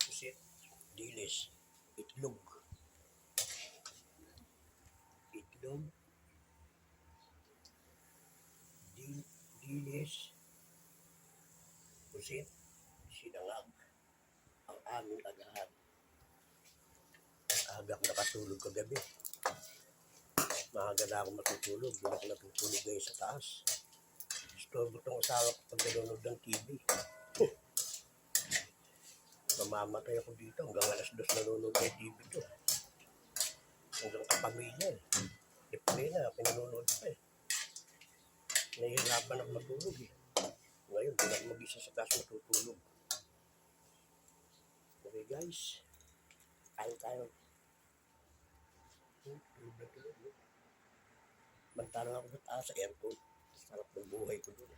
Pusit, dilis, itlog, dilis, pusit, sinangag, ang aming agahan. Agak nakatulog kagabi. Maaga na ako matutulog. Doon ako natutulog ngayon sa taas. Istorbo tong asawa ko pag nanonood ng TV. Mamamatay ako dito. Hanggang alas 2 nanonood ng TV to. Hanggang kapamilya eh. Ipre na, pinanonood pa eh. Nahihirapan ako matulog eh. Ngayon, doon ako mag-isa sa taas matutulog. Okay guys. Kain tayo. Tulog na tulog. Mantarang ako sa taas sa aircon. Sarap ng buhay ko doon.